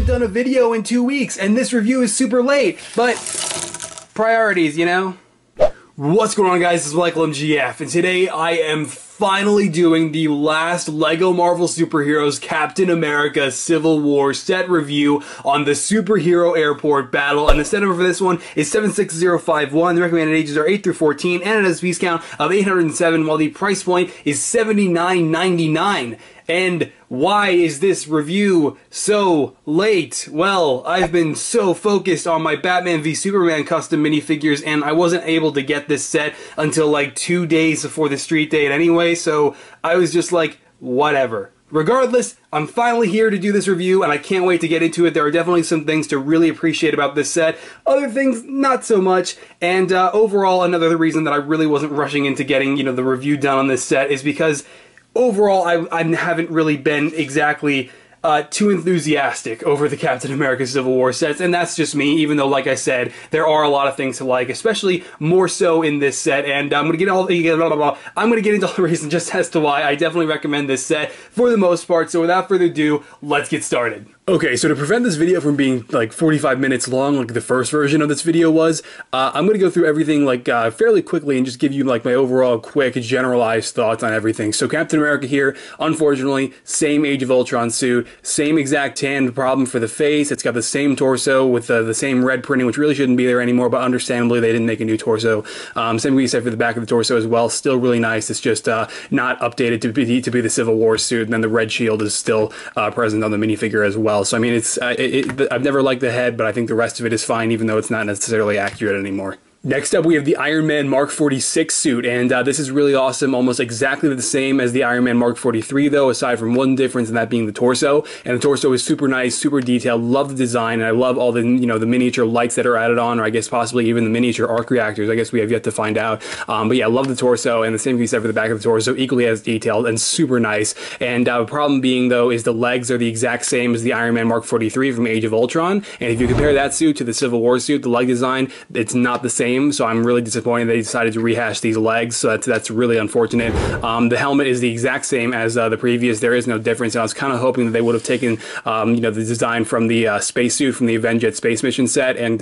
done a video in 2 weeks, and this review is super late, but priorities, you know? What's going on, guys? This is Michael MGF, and today I am finally doing the last LEGO Marvel Superheroes Captain America Civil War set review on the Superhero Airport Battle, and the set number for this one is 76051. The recommended ages are 8 through 14, and it has a piece count of 807, while the price point is $79.99. And why is this review so late? Well, I've been so focused on my Batman v Superman custom minifigures, and I wasn't able to get this set until like 2 days before the street date anyway, so I was just like, whatever. Regardless, I'm finally here to do this review, and I can't wait to get into it. There are definitely some things to really appreciate about this set, other things not so much, and overall, another reason that I really wasn't rushing into getting, the review done on this set is because overall, I haven't really been exactly too enthusiastic over the Captain America Civil War sets, and that's just me, even though, like I said, there are a lot of things to like, especially more so in this set, and I'm gonna get into all the reasons just as to why I definitely recommend this set for the most part, so without further ado, let's get started. Okay, so to prevent this video from being like 45 minutes long, like the first version of this video was, I'm going to go through everything like fairly quickly and just give you like my overall quick generalized thoughts on everything. So Captain America here, unfortunately, same Age of Ultron suit, same exact tan problem for the face, it's got the same torso with the same red printing, which really shouldn't be there anymore, but understandably they didn't make a new torso. Same thing we said for the back of the torso as well, still really nice, it's just not updated to be the Civil War suit, and then the red shield is still present on the minifigure as well. So I mean, I've never liked the head, but I think the rest of it is fine, even though it's not necessarily accurate anymore. Next up, we have the Iron Man Mark 46 suit, and this is really awesome, almost exactly the same as the Iron Man Mark 43, though, aside from one difference, and that being the torso. And the torso is super nice, super detailed, love the design, and I love all the, the miniature lights that are added on, or I guess possibly even the miniature arc reactors. I guess we have yet to find out. But yeah, I love the torso, and the same can be said for the back of the torso, equally as detailed and super nice. And the problem being, though, is the legs are the exact same as the Iron Man Mark 43 from Age of Ultron, and if you compare that suit to the Civil War suit, the leg design, it's not the same. So I'm really disappointed they decided to rehash these legs, so that's really unfortunate. The helmet is the exact same as the previous. There is no difference, and I was kind of hoping that they would have taken the design from the spacesuit from the Avengers Space Mission set and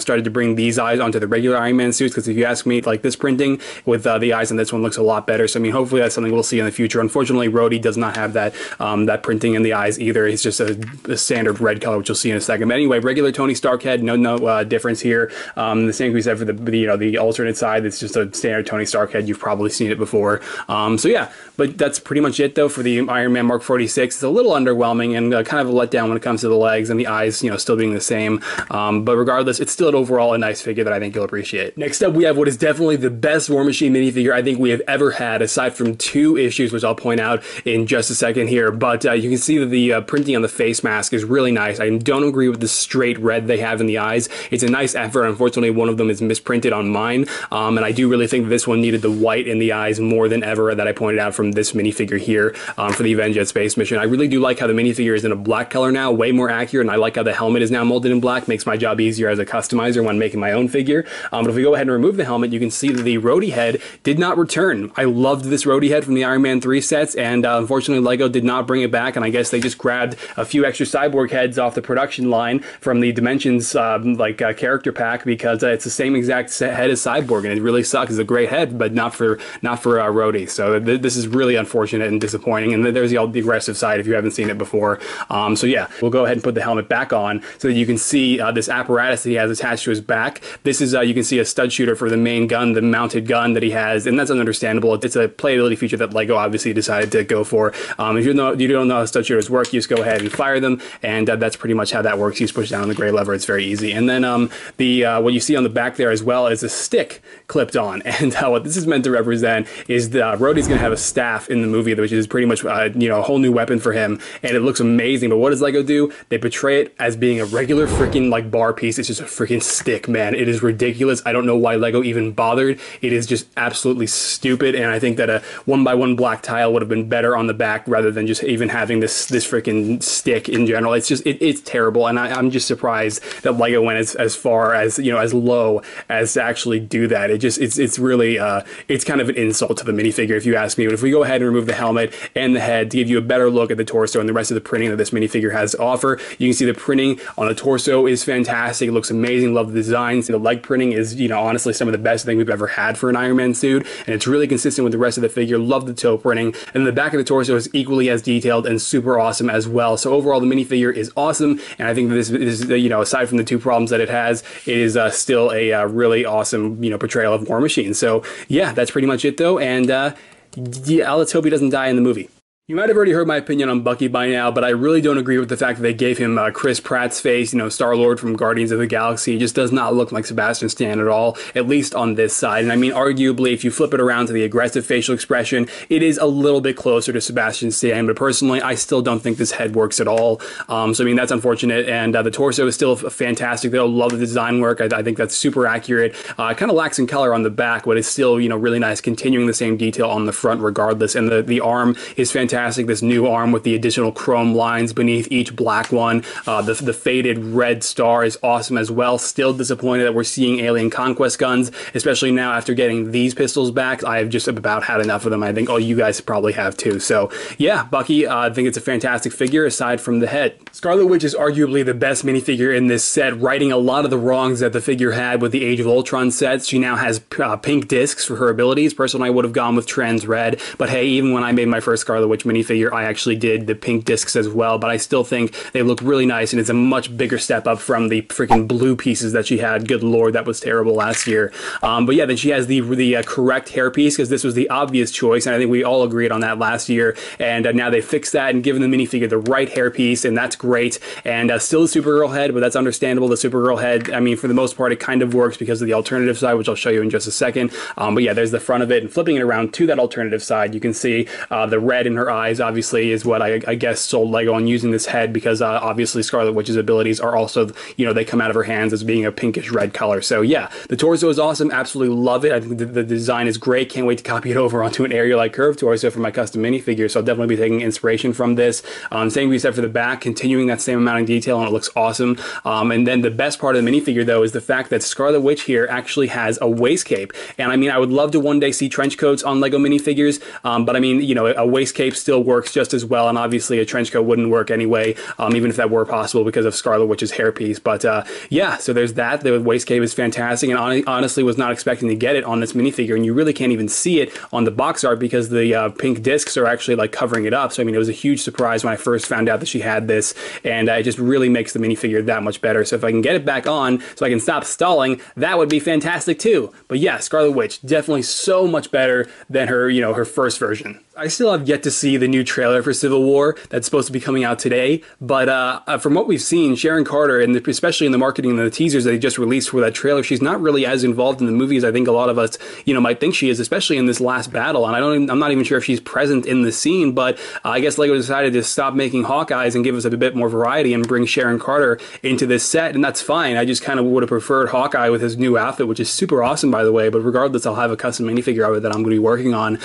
started to bring these eyes onto the regular Iron Man suits, because if you ask me, like this printing with the eyes on this one looks a lot better. So I mean, hopefully that's something we'll see in the future. Unfortunately, Rhodey does not have that that printing in the eyes either. It's just a standard red color, which you'll see in a second. But anyway, regular Tony Stark head, no difference here. The same can be said for the alternate side. It's just a standard Tony Stark head. You've probably seen it before. So yeah, but that's pretty much it though for the Iron Man Mark 46. It's a little underwhelming and kind of a letdown when it comes to the legs and the eyes, still being the same. But regardless, it's still overall a nice figure that I think you'll appreciate. Next up, we have what is definitely the best War Machine minifigure I think we have ever had, aside from two issues, which I'll point out in just a second here. But you can see that the printing on the face mask is really nice. I don't agree with the straight red they have in the eyes. It's a nice effort. Unfortunately, one of them is misprinted on mine, and I do really think this one needed the white in the eyes more than ever that I pointed out from this minifigure here for the Avengers Space Mission. I really do like how the minifigure is in a black color now, way more accurate, and I like how the helmet is now molded in black. Makes my job easier as a customizer when making my own figure. But if we go ahead and remove the helmet, you can see that the Rhodey head did not return. I loved this Rhodey head from the Iron Man 3 sets, and unfortunately LEGO did not bring it back, and I guess they just grabbed a few extra cyborg heads off the production line from the Dimensions character pack, because it's the same exact head as Cyborg, and it really sucks. It's a great head, but not for Rhodey. So this is really unfortunate and disappointing. And there's the aggressive side if you haven't seen it before. So yeah, we'll go ahead and put the helmet back on so that you can see this apparatus that he has attached to his back. This is you can see a stud shooter for the main gun, the mounted gun that he has, and that's understandable. It's a playability feature that LEGO obviously decided to go for. If you don't know how stud shooters work, you just go ahead and fire them, and that's pretty much how that works. You just push down on the gray lever. It's very easy. And then what you see on the back there as well is a stick clipped on, and what this is meant to represent is that Rhodey's going to have a staff in the movie, which is pretty much a whole new weapon for him, and it looks amazing. But what does LEGO do? They portray it as being a regular freaking like bar piece. It's just a freaking stick, man. It is ridiculous. I don't know why LEGO even bothered. It is just absolutely stupid, and I think that a 1x1 black tile would have been better on the back rather than just even having this freaking stick in general. It's just it's terrible, and I'm just surprised that LEGO went as far as as low as to actually do that. It's really it's kind of an insult to the minifigure, if you ask me. But if we go ahead and remove the helmet and the head to give you a better look at the torso and the rest of the printing that this minifigure has to offer, you can see the printing on the torso is fantastic. It looks amazing. Love the designs. The leg printing is, you know, honestly some of the best thing we've ever had for an Iron Man suit, and it's really consistent with the rest of the figure. Love the toe printing, and the back of the torso is equally as detailed and super awesome as well. So overall, the minifigure is awesome, and I think that this is, you know, aside from the two problems that it has, it is still a really awesome, you know, portrayal of War Machine. So yeah, that's pretty much it though, and yeah, let's hope he doesn't die in the movie. You might have already heard my opinion on Bucky by now, but I really don't agree with the fact that they gave him Chris Pratt's face, you know, Star-Lord from Guardians of the Galaxy. It just does not look like Sebastian Stan at all, at least on this side. And I mean, arguably, if you flip it around to the aggressive facial expression, it is a little bit closer to Sebastian Stan, but personally, I still don't think this head works at all. So I mean, that's unfortunate, and the torso is still fantastic, though. Love the design work. I think that's super accurate. Kind of lacks in color on the back, but it's still, you know, really nice, continuing the same detail on the front regardless, and the arm is fantastic. This new arm with the additional chrome lines beneath each black one. The faded red star is awesome as well. Still disappointed that we're seeing alien conquest guns, especially now after getting these pistols back. I have just about had enough of them. I think all you guys probably have too. So yeah, Bucky, I think it's a fantastic figure aside from the head. Scarlet Witch is arguably the best minifigure in this set, righting a lot of the wrongs that the figure had with the Age of Ultron sets. She now has pink discs for her abilities. Personally, I would have gone with Trans Red, but hey, even when I made my first Scarlet Witch minifigure, I actually did the pink discs as well, but I still think they look really nice, and it's a much bigger step up from the freaking blue pieces that she had. Good lord, that was terrible last year. But yeah, then she has the correct hairpiece, because this was the obvious choice, and I think we all agreed on that last year, and now they fixed that and given the minifigure the right hairpiece, and that's great. And still the Supergirl head, but that's understandable. The Supergirl head, I mean, for the most part, it kind of works because of the alternative side, which I'll show you in just a second. But yeah, there's the front of it, and flipping it around to that alternative side, you can see the red in her eyes, obviously, is what I guess sold Lego on using this head, because obviously Scarlet Witch's abilities are also, you know, they come out of her hands as being a pinkish red color. So yeah, the torso is awesome. Absolutely love it. I think the design is great. Can't wait to copy it over onto an Ariel-like curved torso for my custom minifigure. So I'll definitely be taking inspiration from this. Same can be said for the back, continuing that same amount of detail, and it looks awesome. And then the best part of the minifigure though is the fact that Scarlet Witch here actually has a waist cape. And I mean, I would love to one day see trench coats on Lego minifigures, but I mean, you know, a waist cape still works just as well, and obviously a trench coat wouldn't work anyway, even if that were possible because of Scarlet Witch's hairpiece. But yeah, so there's that. The waist cape is fantastic, and honestly was not expecting to get it on this minifigure, and you really can't even see it on the box art because the pink discs are actually like covering it up. So I mean, it was a huge surprise when I first found out that she had this, and it just really makes the minifigure that much better. So if I can get it back on so I can stop stalling, that would be fantastic too. But yeah, Scarlet Witch, definitely so much better than her, you know, her first version. I still have yet to see the new trailer for Civil War that's supposed to be coming out today, but from what we've seen, Sharon Carter, and especially in the marketing and the teasers that they just released for that trailer, she's not really as involved in the movie as I think a lot of us, you know, might think she is, especially in this last battle. And I'm not even sure if she's present in the scene, but I guess Lego decided to stop making Hawkeyes and give us a bit more variety and bring Sharon Carter into this set, and that's fine. I just kind of would have preferred Hawkeye with his new outfit, which is super awesome, by the way, but regardless, I'll have a custom minifigure of it that I'm going to be working on.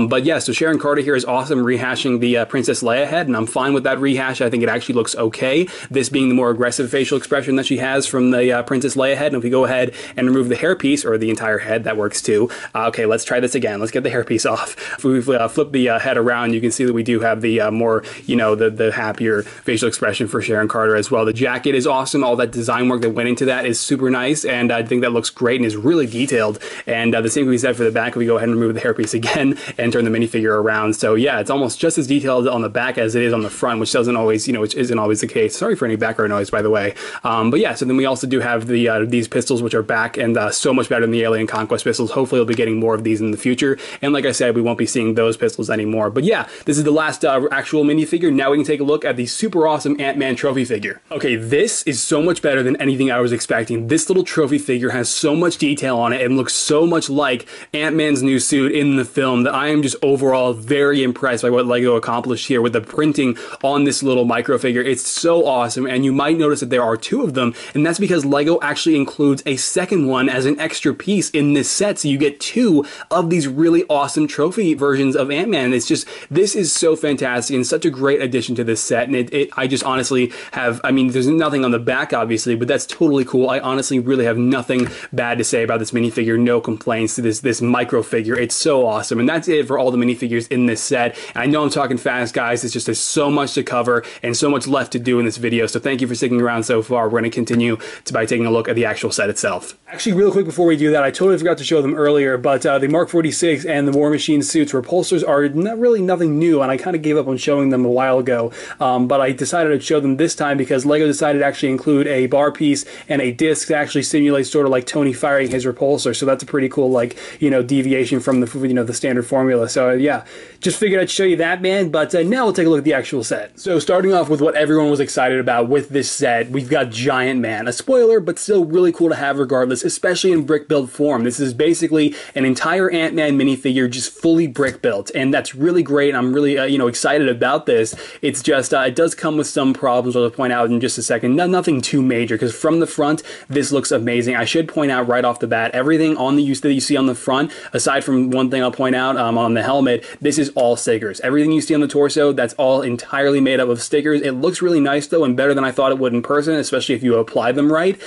But yeah, so Sharon Carter here is awesome, rehashing the Princess Leia head, and I'm fine with that rehash. I think it actually looks okay, this being the more aggressive facial expression that she has from the Princess Leia head. And if we go ahead and remove the hairpiece, or the entire head, that works too. Okay, let's try this again. Let's get the hairpiece off. If we flip the head around, you can see that we do have the more, you know, the happier facial expression for Sharon Carter as well. The jacket is awesome. All that design work that went into that is super nice, and I think that looks great and is really detailed. And the same can be said for the back. If we go ahead and remove the hairpiece again and turn the minifigure around. So yeah, it's almost just as detailed on the back as it is on the front, which doesn't always, you know, which isn't always the case. Sorry for any background noise, by the way. But yeah, so then we also do have the these pistols, which are back, and so much better than the Alien Conquest pistols. Hopefully we'll be getting more of these in the future, and like I said, we won't be seeing those pistols anymore. But yeah, this is the last actual minifigure. Now we can take a look at the super awesome Ant-Man trophy figure. Okay, this is so much better than anything I was expecting. This little trophy figure has so much detail on it and looks so much like Ant-Man's new suit in the film that I am just overall very impressed by what LEGO accomplished here with the printing on this little micro figure. It's so awesome, and you might notice that there are two of them, and that's because LEGO actually includes a second one as an extra piece in this set, so you get two of these really awesome trophy versions of Ant-Man. It's just, this is so fantastic and such a great addition to this set, and I just honestly have, I mean, there's nothing on the back obviously, but that's totally cool. I honestly really have nothing bad to say about this minifigure, no complaints to this micro figure. It's so awesome, and that's it for all the minifigures in this set. And I know I'm talking fast, guys. It's just, there's so much to cover and so much left to do in this video, so thank you for sticking around so far. We're going to continue by taking a look at the actual set itself. Actually, real quick before we do that, I totally forgot to show them earlier, but the Mark 46 and the War Machine suits repulsors are really nothing new, and I kind of gave up on showing them a while ago, but I decided to show them this time because LEGO decided to actually include a bar piece and a disc to actually simulate sort of like Tony firing his repulsor, so that's a pretty cool, like, you know, deviation from the, you know, the standard formula. So yeah, just figured I'd show you that, man, but now we'll take a look at the actual set. So starting off with what everyone was excited about with this set, we've got Giant Man. A spoiler, but still really cool to have regardless, especially in brick build form. This is basically an entire Ant-Man minifigure just fully brick built, and that's really great. I'm really you know, excited about this. It's just it does come with some problems I'll point out in just a second. Nothing too major, because from the front this looks amazing. I should point out right off the bat, everything on the that you see on the front, aside from one thing I'll point out on the helmet, this is all stickers. Everything you see on the torso, that's all entirely made up of stickers. It looks really nice though, and better than I thought it would in person, especially if you apply them right.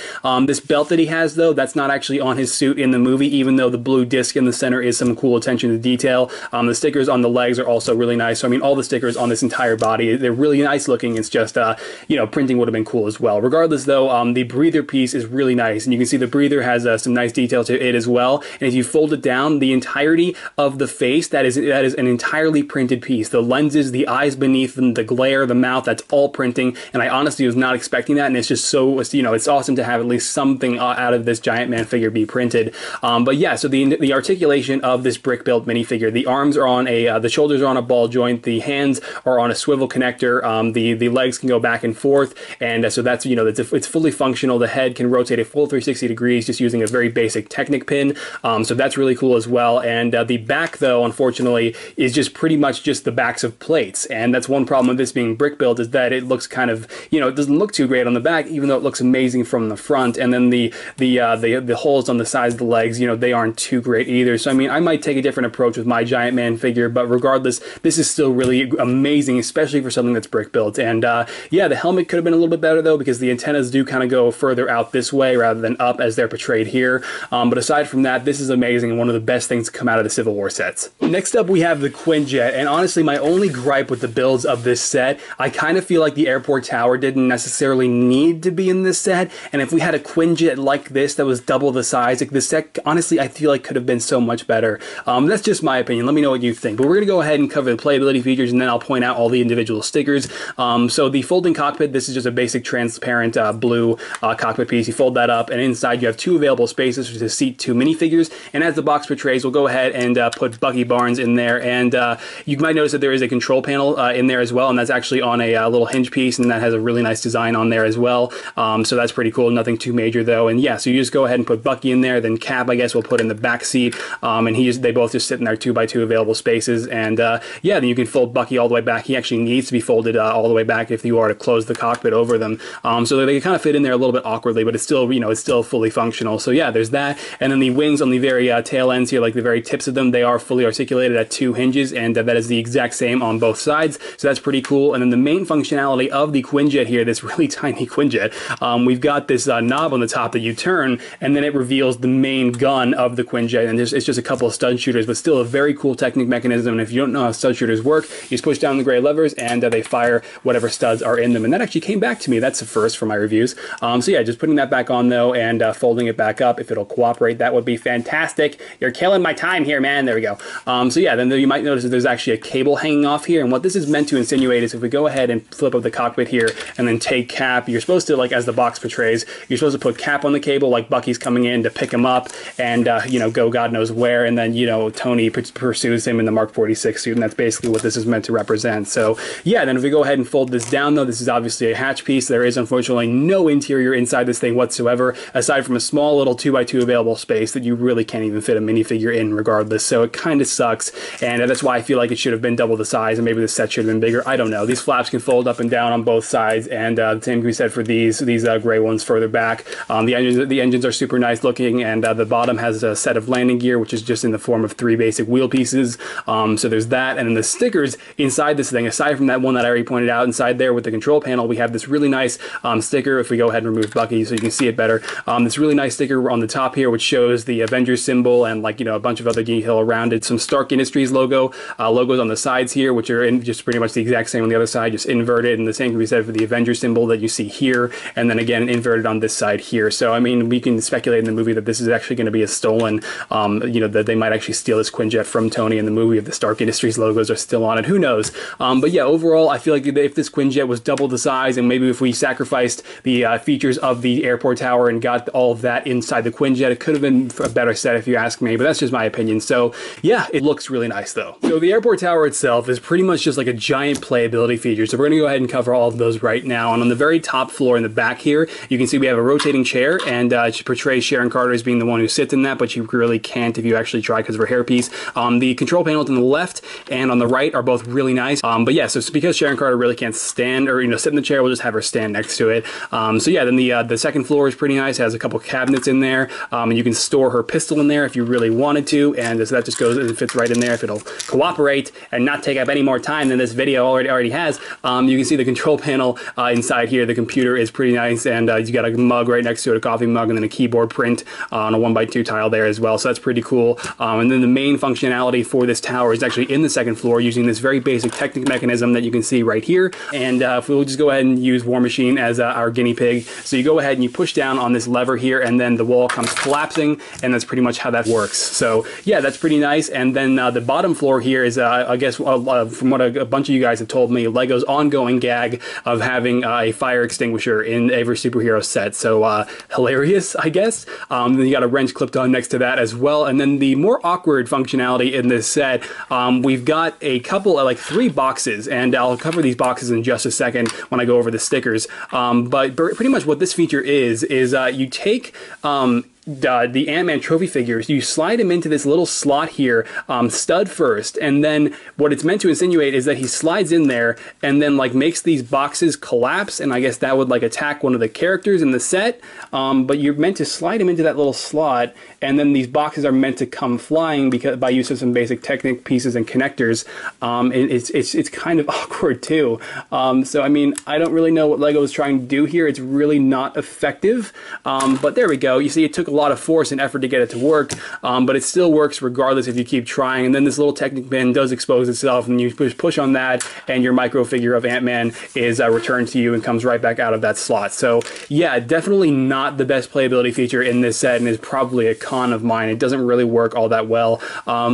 This belt that he has though, that's not actually on his suit in the movie, even though the blue disc in the center is some cool attention to detail. The stickers on the legs are also really nice. So I mean, all the stickers on this entire body, they're really nice looking. It's just you know, printing would have been cool as well. Regardless though, the breather piece is really nice, and you can see the breather has some nice detail to it as well. And if you fold it down, the entirety of the face, that is an entirely printed piece. The lenses, the eyes beneath them, the glare, the mouth, that's all printing, and I honestly was not expecting that, and it's just so, you know, it's awesome to have at least something out of this Giant Man figure be printed. But yeah, so the articulation of this brick built minifigure, the arms are on a, the shoulders are on a ball joint, the hands are on a swivel connector, the legs can go back and forth, and so that's, you know, it's fully functional. The head can rotate a full 360 degrees just using a very basic Technic pin, so that's really cool as well. And the back though, unfortunately, is just pretty much just the backs of plates, and that's one problem with this being brick built, is that it looks kind of, you know, it doesn't look too great on the back, even though it looks amazing from the front. And then the holes on the sides of the legs, you know, they aren't too great either. So I mean, I might take a different approach with my Giant Man figure, but regardless, this is still really amazing, especially for something that's brick built. And yeah, the helmet could have been a little bit better though, because the antennas do kind of go further out this way rather than up as they're portrayed here. But aside from that, this is amazing and one of the best things to come out of the Civil War sets. Next up, we have the Quinjet, and honestly, my only gripe with the builds of this set, I kind of feel like the airport tower didn't necessarily need to be in this set, and if we had a Quinjet like this that was double the size, like this set, honestly, I feel like could have been so much better. That's just my opinion. Let me know what you think. But we're going to go ahead and cover the playability features, and then I'll point out all the individual stickers. So the folding cockpit, this is just a basic transparent blue cockpit piece. You fold that up, and inside you have two available spaces to seat two minifigures, and as the box portrays, we'll go ahead and put Bucky Barnes in there, and you might notice that there is a control panel in there as well, and that's actually on a little hinge piece, and that has a really nice design on there as well. So that's pretty cool. Nothing too major though. And yeah, so you just go ahead and put Bucky in there, then Cap, I guess, we'll put in the back seat, and they both just sit in their 2x2 available spaces. And yeah, then you can fold Bucky all the way back. He actually needs to be folded all the way back if you are to close the cockpit over them, so they kind of fit in there a little bit awkwardly, but it's still, you know, it's still fully functional. So yeah, there's that. And then the wings on the very tail ends here, like the very tips of them, they are fully articulated at two hinges, and that is the exact same on both sides, so that's pretty cool. And then the main functionality of the Quinjet here, this really tiny Quinjet, we've got this knob on the top that you turn, and then it reveals the main gun of the Quinjet, and it's just a couple of stud shooters, but still a very cool Technic mechanism. And if you don't know how stud shooters work, you just push down the gray levers, and they fire whatever studs are in them, and that actually came back to me. That's a first for my reviews. So yeah, just putting that back on though, and folding it back up, if it'll cooperate, that would be fantastic. You're killing my time here, man. There we go. So yeah, then you might notice that there's actually a cable hanging off here, and what this is meant to insinuate is if we go ahead and flip up the cockpit here and then take Cap, you're supposed to, like, as the box portrays, you're supposed to put Cap on the cable like Bucky's coming in to pick him up and you know, go God knows where, and then, you know, Tony pursues him in the Mark 46 suit, and that's basically what this is meant to represent. So yeah, then if we go ahead and fold this down though, this is obviously a hatch piece. There is unfortunately no interior inside this thing whatsoever, aside from a small little 2x2 available space that you really can't even fit a minifigure in regardless, so it kind of sucks. And that's why I feel like it should have been double the size, and maybe the set should have been bigger. I don't know. These flaps can fold up and down on both sides, and the same can be said for these gray ones further back. The engines are super nice looking, and the bottom has a set of landing gear, which is just in the form of 3 basic wheel pieces. So there's that, and then the stickers inside this thing, aside from that one that I already pointed out inside there with the control panel, we have this really nice sticker. If we go ahead and remove Bucky so you can see it better, this really nice sticker on the top here, which shows the Avengers symbol and, like, you know, a bunch of other detail around it. Some Stark Industries logos on the sides here, which are in just pretty much the exact same on the other side, just inverted, and the same can be said for the Avengers symbol that you see here, and then again inverted on this side here. So I mean, we can speculate in the movie that this is actually going to be a stolen, you know, that they might actually steal this Quinjet from Tony in the movie if the Stark Industries logos are still on it. Who knows? But yeah, overall, I feel like if this Quinjet was double the size, and maybe if we sacrificed the features of the airport tower and got all of that inside the Quinjet, it could have been a better set if you ask me, but that's just my opinion. So yeah, it looks really nice though. So the airport tower itself is pretty much just like a giant playability feature. So we're going to go ahead and cover all of those right now. And on the very top floor in the back here, you can see we have a rotating chair, and it portrays Sharon Carter as being the one who sits in that, but you really can't if you actually try because of her hairpiece. The control panels on the left and on the right are both really nice. But yeah, so it's because Sharon Carter really can't stand or, you know, sit in the chair, we'll just have her stand next to it. So yeah, then the second floor is pretty nice. It has a couple cabinets in there, and you can store her pistol in there if you really wanted to, and so that just goes and fits right in there if it'll cooperate and not take up any more time than this video already has. You can see the control panel inside here. The computer is pretty nice, and you got a mug right next to it, a coffee mug, and then a keyboard print on a 1x2 tile there as well, so that's pretty cool. And then the main functionality for this tower is actually in the second floor using this very basic Technic mechanism that you can see right here. And if we'll just go ahead and use War Machine as our guinea pig. So you go ahead and you push down on this lever here, and then the wall comes collapsing, and that's pretty much how that works. So yeah, that's pretty nice. And then the bottom floor here is, I guess, from what a bunch of you guys have told me, LEGO's ongoing gag of having a fire extinguisher in every superhero set. So hilarious, I guess. Then you got a wrench clipped on next to that as well. And then the more awkward functionality in this set, we've got a couple of, like, 3 boxes, and I'll cover these boxes in just a second when I go over the stickers. But pretty much what this feature is you take the Ant-Man trophy figures, you slide him into this little slot here, stud first, and then what it's meant to insinuate is that he slides in there and then, like, makes these boxes collapse, and I guess that would, like, attack one of the characters in the set, but you're meant to slide him into that little slot, and then these boxes are meant to come flying because by use of some basic Technic pieces and connectors. It's kind of awkward too. So I mean, I don't really know what LEGO is trying to do here. It's really not effective, but there we go. You see, it took a lot of force and effort to get it to work, but it still works regardless if you keep trying. And then this little Technic pin does expose itself, and you push on that, and your micro figure of Ant-Man is returned to you and comes right back out of that slot. So yeah, definitely not the best playability feature in this set, and is probably a con of mine. It doesn't really work all that well.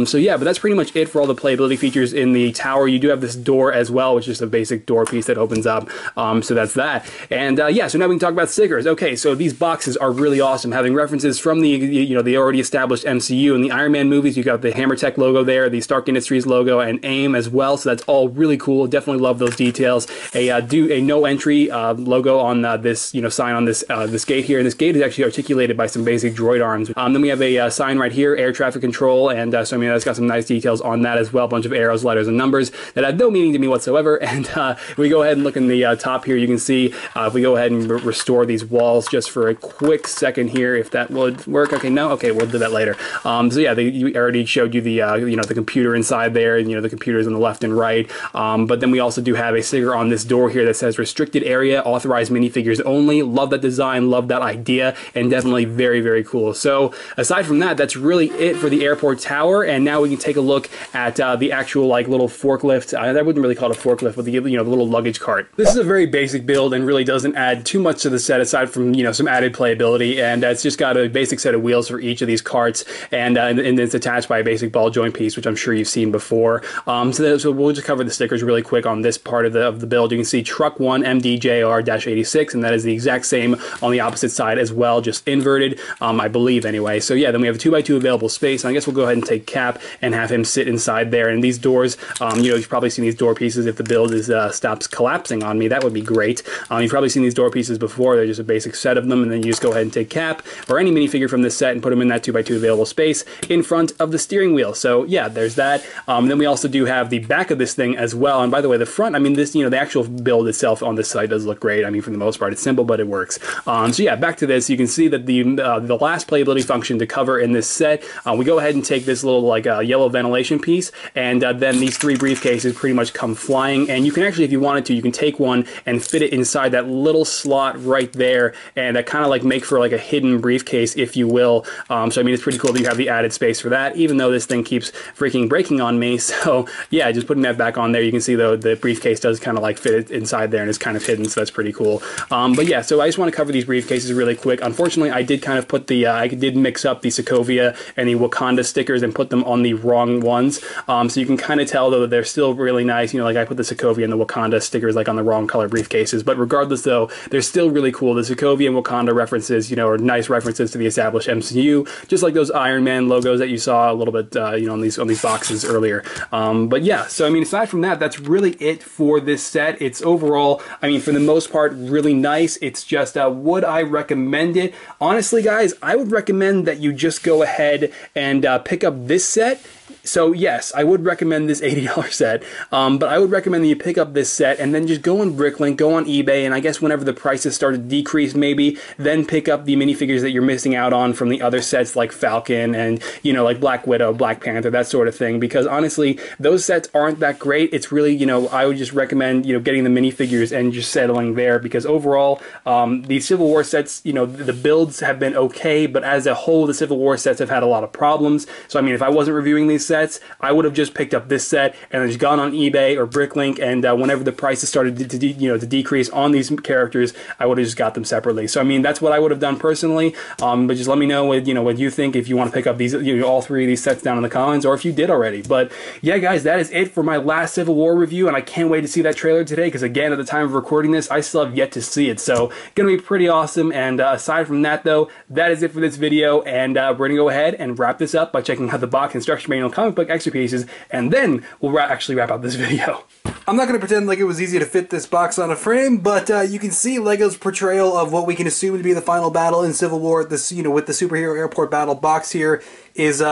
So yeah, but that's pretty much it for all the playability features in the tower. You do have this door as well, which is a basic door piece that opens up. So that's that. And yeah, so now we can talk about stickers. Okay, so these boxes are really awesome, having references from the, you know, the already established MCU. In the Iron Man movies, you got the Hammertech logo there, the Stark Industries logo, and AIM as well. So that's all really cool. Definitely love those details. A no entry logo on this, you know, sign on this this gate here. And this gate is actually articulated by some basic droid arms. Then we have a sign right here, air traffic control, and so I mean, that's got some nice details on that as well. A bunch of arrows, letters, and numbers that have no meaning to me whatsoever. And if we go ahead and look in the top here, you can see if we go ahead and restore these walls just for a quick second here, if that would work. Okay, no, okay, we'll do that later. So yeah, you already showed you the you know, the computer inside there, and you know, the computers on the left and right. But then we also do have a sticker on this door here that says restricted area, authorized minifigures only. Love that design, love that idea, and definitely very, very cool. So aside from that, that's really it for the airport tower. And now we can take a look at the actual, like, little forklift. I wouldn't really call it a forklift, but the, you know, the little luggage cart. This is a very basic build and really doesn't add too much to the set aside from, you know, some added playability. And it's just got a basic set of wheels for each of these carts, and it's attached by a basic ball joint piece, which I'm sure you've seen before. So we'll just cover the stickers really quick on this part of the build. You can see Truck 1 MDJR-86, and that is the exact same on the opposite side as well, just inverted, I believe anyway. So yeah, then we have a 2x2 available space, and I guess we'll go ahead and take Cap and have him sit inside there. And these doors, you know, you've probably seen these door pieces. If the build is stops collapsing on me, that would be great. You've probably seen these door pieces before. They're just a basic set of them, and then you just go ahead and take Cap or any minifigure from this set and put them in that 2x2 available space in front of the steering wheel. So yeah, there's that. Then we also do have the back of this thing as well. And by the way, the front, I mean, this, you know, the actual build itself on this site does look great. I mean, for the most part, it's simple, but it works. So yeah, back to this. You can see that the last playability function to cover in this set, we go ahead and take this little like yellow ventilation piece, and then these 3 briefcases pretty much come flying. And you can actually, if you wanted to, you can take one and fit it inside that little slot right there, and that kind of like make for like a hidden briefcase, if you will. So I mean, it's pretty cool that you have the added space for that, even though this thing keeps freaking breaking on me. So yeah, just putting that back on there, you can see though the briefcase does kind of like fit it inside there and is kind of hidden, so that's pretty cool. But yeah, so I just want to cover these briefcases really quick. Unfortunately, I did kind of put the I did mix up the Sokovia and the Wakanda stickers and put them on the wrong ones. So you can kind of tell though that they're still really nice. You know, like I put the Sokovia and the Wakanda stickers like on the wrong color briefcases, but regardless though, they're still really cool. The Sokovia and Wakanda references, you know, are nice references to the established MCU, just like those Iron Man logos that you saw a little bit, you know, on these boxes earlier. But yeah, so I mean, aside from that, that's really it for this set. It's overall, I mean, for the most part, really nice. It's just, would I recommend it? Honestly, guys, I would recommend that you just go ahead and pick up this set. So yes, I would recommend this $80 set, but I would recommend that you pick up this set and then just go on Bricklink, go on eBay, and I guess whenever the prices start to decrease maybe, then pick up the minifigures that you're missing out on from the other sets like Falcon and, you know, like Black Widow, Black Panther, that sort of thing, because honestly, those sets aren't that great. It's really, you know, I would just recommend, you know, getting the minifigures and just settling there, because overall, the Civil War sets, you know, the builds have been okay, but as a whole, the Civil War sets have had a lot of problems. So I mean, if I wasn't reviewing these sets, I would have just picked up this set and then just gone on eBay or Bricklink, and whenever the prices started to decrease on these characters, I would have just got them separately. So I mean, that's what I would have done personally. But just let me know what you think, if you want to pick up these, you know, all 3 of these sets down in the comments, or if you did already. But yeah, guys, that is it for my last Civil War review, and I can't wait to see that trailer today, because again, at the time of recording this, I still have yet to see it. So gonna be pretty awesome. And aside from that though, that is it for this video, and we're gonna go ahead and wrap this up by checking out the box instruction manual, comic book extra pieces, and then we'll actually wrap up this video. I'm not going to pretend like it was easy to fit this box on a frame, but you can see LEGO's portrayal of what we can assume to be the final battle in Civil War. This, you know, with the superhero airport battle box here, is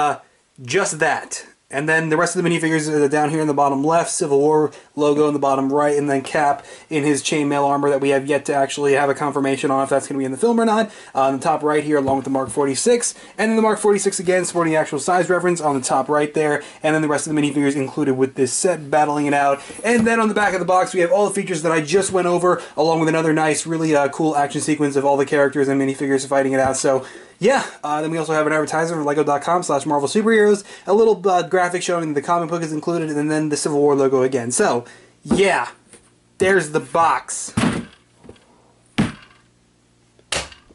just that. And then the rest of the minifigures are down here in the bottom left, Civil War logo in the bottom right, and then Cap in his chainmail armor that we have yet to actually have a confirmation on if that's going to be in the film or not. On the top right here, along with the Mark 46, and then the Mark 46 again, sporting the actual size reference on the top right there, and then the rest of the minifigures included with this set, battling it out. And then on the back of the box, we have all the features that I just went over, along with another nice, really cool action sequence of all the characters and minifigures fighting it out. So yeah, then we also have an advertisement for lego.com/Marvel Superheroes, a little graphic showing the comic book is included, and then the Civil War logo again. So, yeah, there's the box.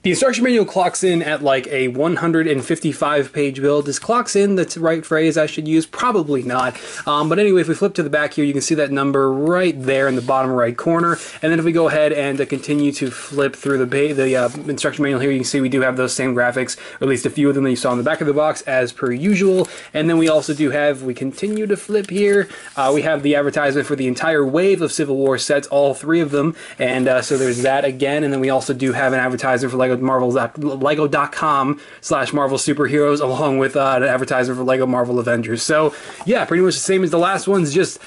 The instruction manual clocks in at like a 155-page build. Does clocks in the right phrase I should use? Probably not. But anyway, if we flip to the back here, you can see that number right there in the bottom right corner. And then if we go ahead and continue to flip through the instruction manual here, you can see we do have those same graphics, or at least a few of them that you saw in the back of the box, as per usual. And then we also do have, we continue to flip here, we have the advertisement for the entire wave of Civil War sets, all 3 of them. And so there's that again. And then we also do have an advertisement for lego.com/Marvel Superheroes, along with an advertisement for Lego Marvel Avengers. So yeah, pretty much the same as the last ones, just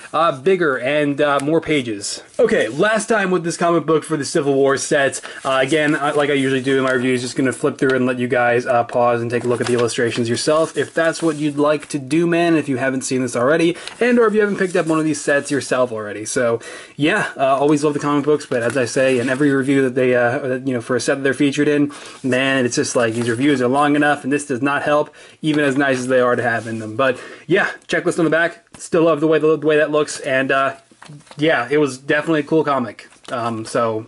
bigger and more pages. Okay, last time with this comic book for the Civil War sets. Again, like I usually do in my reviews, just going to flip through and let you guys pause and take a look at the illustrations yourself, if that's what you'd like to do, man, if you haven't seen this already, and or if you haven't picked up one of these sets yourself already. So yeah, always love the comic books, but as I say, in every review that they, you know, for a set that they're featured in, man, it's just like these reviews are long enough, and this does not help, even as nice as they are to have in them. But yeah, checklist on the back, still love the way that looks, and yeah, it was definitely a cool comic. So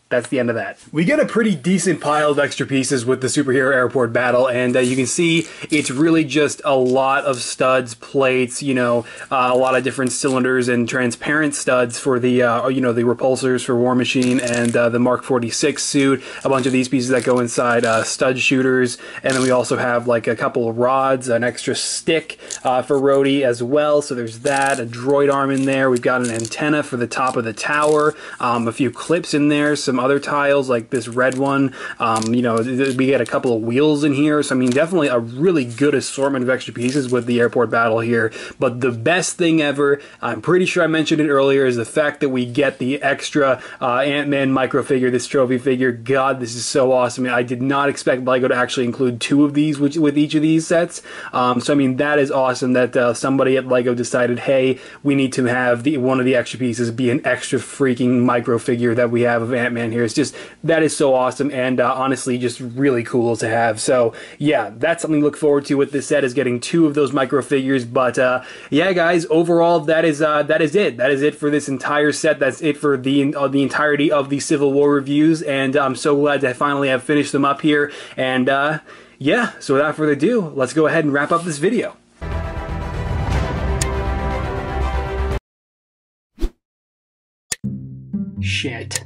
that's the end of that. We get a pretty decent pile of extra pieces with the superhero airport battle, and you can see it's really just a lot of studs, plates, you know, a lot of different cylinders and transparent studs for the, you know, the repulsors for War Machine and the Mark 46 suit, a bunch of these pieces that go inside stud shooters, and then we also have like a couple of rods, an extra stick for Rhodey as well, so there's that, a droid arm in there, we've got an antenna for the top of the tower, a few clips in there, some other tiles like this red one. You know, we get a couple of wheels in here, so I mean definitely a really good assortment of extra pieces with the airport battle here. But the best thing ever, I'm pretty sure I mentioned it earlier, is the fact that we get the extra Ant-Man micro figure, this trophy figure. God, this is so awesome. I did not expect LEGO to actually include 2 of these with each of these sets. So I mean, that is awesome that somebody at LEGO decided, hey, we need to have one of the extra pieces be an extra freaking micro figure that we have of Ant-Man here. It's just, that is so awesome, and honestly just really cool to have. So yeah, that's something to look forward to with this set, is getting 2 of those micro figures. But yeah guys, overall that is it. That is it for this entire set. That's it for the entirety of the Civil War reviews, and I'm so glad to finally have finished them up here. And yeah, so without further ado, let's go ahead and wrap up this video. Shit.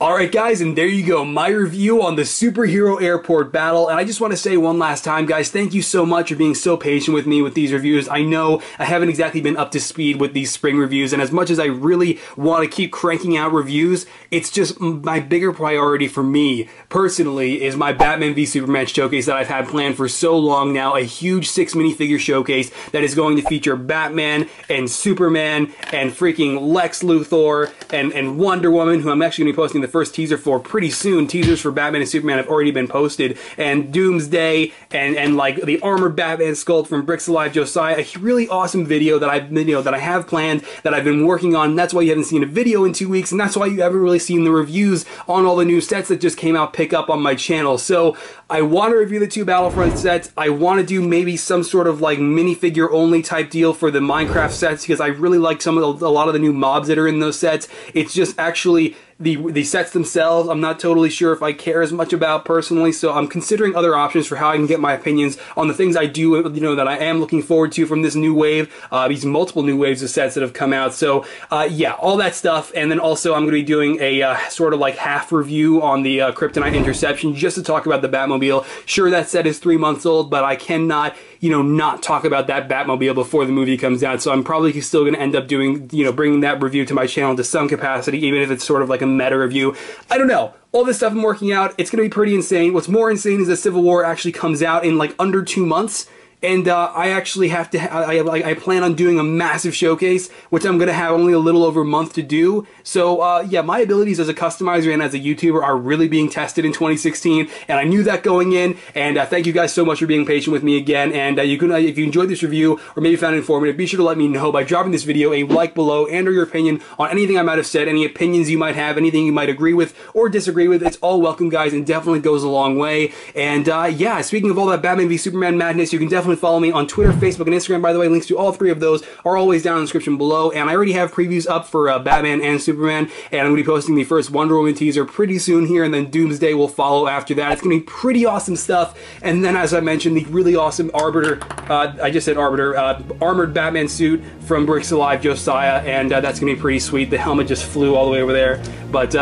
Alright guys, and there you go, my review on the Superhero Airport Battle. And I just want to say one last time, guys, thank you so much for being so patient with me with these reviews. I know I haven't exactly been up to speed with these spring reviews, and as much as I really want to keep cranking out reviews, it's just my bigger priority for me, personally, is my Batman v Superman showcase that I've had planned for so long now. A huge 6 minifigure showcase that is going to feature Batman and Superman and freaking Lex Luthor and Wonder Woman, who I'm actually going to be posting the first teaser for pretty soon. Teasers for Batman and Superman have already been posted, and Doomsday and like the armored Batman sculpt from Bricks Alive Josiah. A really awesome video that I have planned, that I've been working on. And that's why you haven't seen a video in 2 weeks, and that's why you haven't really seen the reviews on all the new sets that just came out pick up on my channel. So I want to review the 2 Battlefront sets. I want to do maybe some sort of like minifigure only type deal for the Minecraft sets, because I really like a lot of the new mobs that are in those sets. It's just actually the sets themselves, I'm not totally sure if I care as much about personally, so I'm considering other options for how I can get my opinions on the things I do, that I am looking forward to from this new wave, these multiple new waves of sets that have come out. So yeah, all that stuff, and then also I'm going to be doing a sort of like half review on the Kryptonite Interception, just to talk about the Batmobile. Sure, that set is 3 months old, but I cannot, not talk about that Batmobile before the movie comes out, so I'm probably still going to end up doing, bringing that review to my channel to some capacity, even if it's sort of like a meta review. I don't know. All this stuff I'm working out, it's going to be pretty insane. What's more insane is that Civil War actually comes out in like under 2 months. And I actually have to, I plan on doing a massive showcase, which I'm going to have only a little over a month to do. So yeah, my abilities as a customizer and as a YouTuber are really being tested in 2016, and I knew that going in. And thank you guys so much for being patient with me again. And you can, if you enjoyed this review or maybe found it informative, be sure to let me know by dropping this video a like below, and or your opinion on anything I might have said, any opinions you might have, anything you might agree with or disagree with. It's all welcome, guys, and definitely goes a long way. And yeah, speaking of all that Batman v Superman madness, you can definitely follow me on Twitter, Facebook, and Instagram. By the way, links to all 3 of those are always down in the description below. And I already have previews up for Batman and Superman, and I'm going to be posting the first Wonder Woman teaser pretty soon here, and then Doomsday will follow after that. It's going to be pretty awesome stuff. And then, as I mentioned, the really awesome Arbiter, I just said Arbiter, armored Batman suit from Bricks Alive Josiah, and that's going to be pretty sweet. The helmet just flew all the way over there. But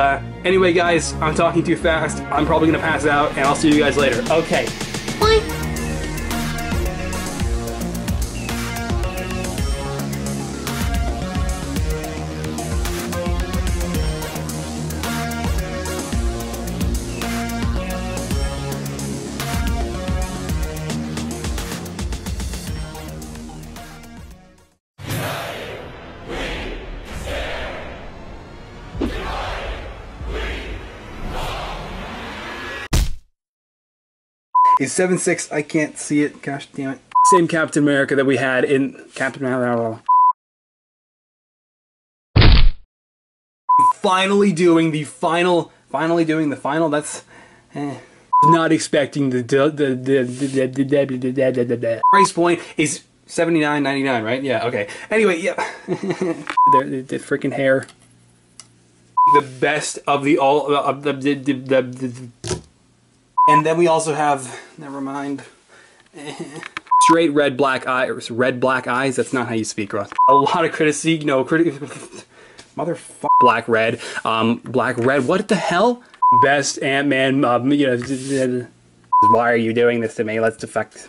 anyway, guys, I'm talking too fast. I'm probably going to pass out, and I'll see you guys later. Okay. Bye. Is 7.6, I can't see it, gosh damn it. Same Captain America that we had in Captain America. Finally doing the final, that's, not expecting the price point is $79.99, right? Yeah, okay. Anyway, yeah. the freaking hair. The best of the all, and then we also have, never mind. Straight red black eyes. Red black eyes. That's not how you speak, Ross. A lot of criticism. No, motherfucker. Black red. Black red. What the hell? Best Ant-Man. Why are you doing this to me? Let's defect.